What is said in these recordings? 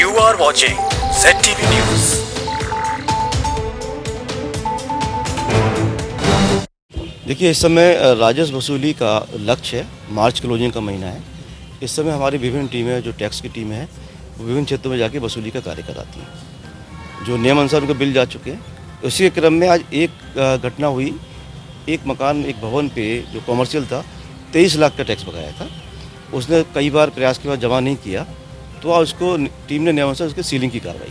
You are watching ZTV News. देखिए, इस समय राजस्व वसूली का लक्ष्य है। मार्च क्लोजिंग का महीना है। इस समय हमारी विभिन्न टीमें, जो टैक्स की टीमें हैं, वो विभिन्न क्षेत्रों में जाके वसूली का कार्य कराती हैं। जो नियमानुसार उनको बिल जा चुके हैं, उसी के क्रम में आज एक घटना हुई। एक मकान, एक भवन पे जो कॉमर्शियल था, 23 लाख का टैक्स बकाया था। उसने कई बार प्रयास के बाद जमा नहीं किया, तो आज उसको टीम ने नियमानुसार उसके सीलिंग की कार्रवाई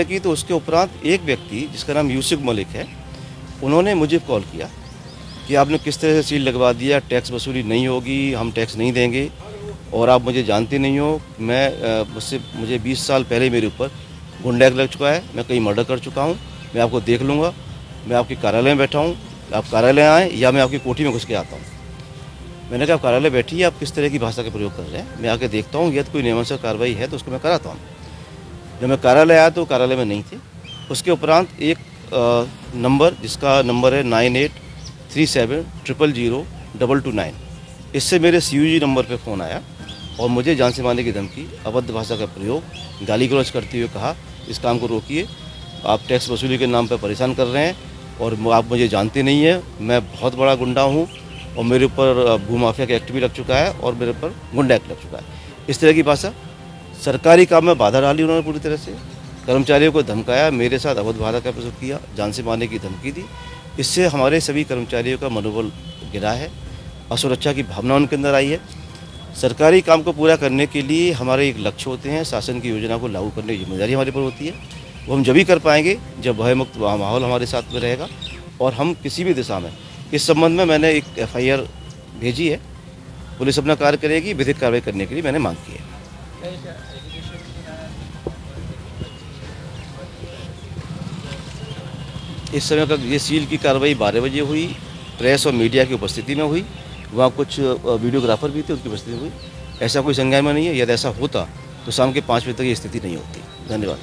की। तो उसके उपरांत एक व्यक्ति, जिसका नाम यूसुफ मलिक है, उन्होंने मुझे कॉल किया कि आपने किस तरह से सील लगवा दिया, टैक्स वसूली नहीं होगी, हम टैक्स नहीं देंगे और आप मुझे जानते नहीं हो। मुझे 20 साल पहले मेरे ऊपर गुंडा एक्ट लग चुका है, मैं कहीं मर्डर कर चुका हूँ, मैं आपको देख लूँगा, मैं आपके कार्यालय में बैठा हूँ, आप कार्यालय आएँ या मैं आपकी कोठी में घुस के आता हूँ। मैंने कहा, आप कार्यालय बैठिए, आप किस तरह की भाषा का प्रयोग कर रहे हैं, मैं आके देखता हूँ, यदि कोई नियमानुसार कार्रवाई है तो उसको मैं कराता हूँ। जब मैं कार्यालय आया तो कार्यालय में नहीं थे। उसके उपरांत एक नंबर, जिसका नंबर है 9837000229, इससे मेरे CUG नंबर पे फ़ोन आया और मुझे जान से मारने की धमकी, अभद्र भाषा का प्रयोग, गाली गलौज करते हुए कहा, इस काम को रोकिए, आप टैक्स वसूली के नाम पर परेशान कर रहे हैं और आप मुझे जानते नहीं हैं, मैं बहुत बड़ा गुंडा हूँ और मेरे ऊपर भूमाफिया का एक्ट भी लग चुका है और मेरे ऊपर गुंडा एक्ट लग चुका है। इस तरह की भाषा, सरकारी काम में बाधा डाली उन्होंने पूरी तरह से, कर्मचारियों को धमकाया, मेरे साथ अभद्र भाषा का प्रयोग किया, जान से मारने की धमकी दी। इससे हमारे सभी कर्मचारियों का मनोबल गिरा है, असुरक्षा की भावना उनके अंदर आई है। सरकारी काम को पूरा करने के लिए हमारे एक लक्ष्य होते हैं, शासन की योजना को लागू करने की जिम्मेदारी हमारे पर होती है। वो हम जब भी कर पाएंगे जब भयमुक्त माहौल हमारे साथ में रहेगा और हम किसी भी दिशा में। इस संबंध में मैंने एक FIR भेजी है, पुलिस अपना कार्य करेगी, विधिक कार्रवाई करने के लिए मैंने मांग की है। इस समय का ये सील की कार्रवाई 12 बजे हुई, प्रेस और मीडिया की उपस्थिति में हुई। वहाँ कुछ वीडियोग्राफर भी थे, उनकी उपस्थिति में हुई। ऐसा कोई संज्ञान में नहीं है। यदि ऐसा होता तो शाम के 5 बजे तक ये स्थिति नहीं होती। धन्यवाद।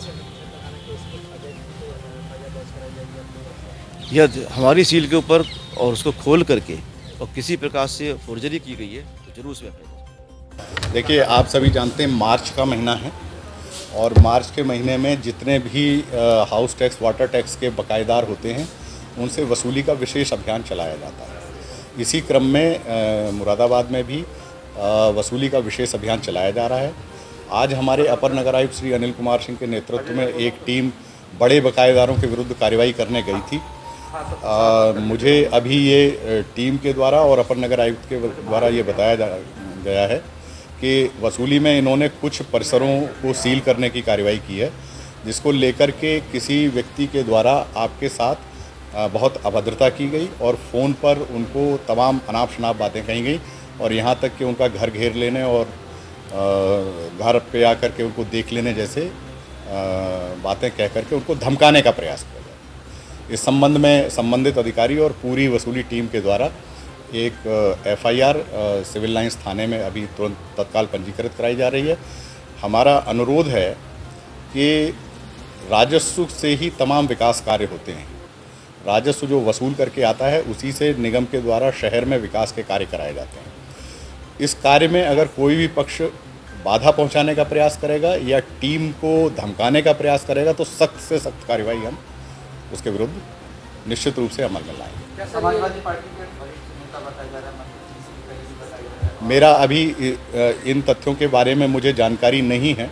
यह हमारी सील के ऊपर और उसको खोल करके और किसी प्रकार से फोर्जरी की गई है तो जरूर उसमें। देखिए, आप सभी जानते हैं मार्च का महीना है और मार्च के महीने में जितने भी हाउस टैक्स, वाटर टैक्स के बकायेदार होते हैं, उनसे वसूली का विशेष अभियान चलाया जाता है। इसी क्रम में मुरादाबाद में भी वसूली का विशेष अभियान चलाया जा रहा है। आज हमारे अपर नगर आयुक्त श्री अनिल कुमार सिंह के नेतृत्व में एक टीम बड़े बकायेदारों के विरुद्ध कार्रवाई करने गई थी। मुझे अभी ये टीम के द्वारा और अपर नगर आयुक्त के द्वारा ये बताया गया है कि वसूली में इन्होंने कुछ परिसरों को सील करने की कार्रवाई की है, जिसको लेकर के किसी व्यक्ति के द्वारा आपके साथ बहुत अभद्रता की गई और फ़ोन पर उनको तमाम अनाप शनाप बातें कही गई और यहाँ तक कि उनका घर घेर लेने और घर पे आकर के उनको देख लेने जैसे बातें कह करके उनको धमकाने का प्रयास किया गया। इस संबंध में संबंधित अधिकारी और पूरी वसूली टीम के द्वारा एक FIR सिविल लाइंस थाने में अभी तुरंत तत्काल पंजीकृत कराई जा रही है। हमारा अनुरोध है कि राजस्व से ही तमाम विकास कार्य होते हैं। राजस्व जो वसूल करके आता है, उसी से निगम के द्वारा शहर में विकास के कार्य कराए जाते हैं। इस कार्य में अगर कोई भी पक्ष बाधा पहुंचाने का प्रयास करेगा या टीम को धमकाने का प्रयास करेगा तो सख्त से सख्त कार्रवाई हम उसके विरुद्ध निश्चित रूप से अमल में लाएंगे। समाजवादी पार्टी के बताया जा रहा है, मेरा अभी इन तथ्यों के बारे में मुझे जानकारी नहीं है।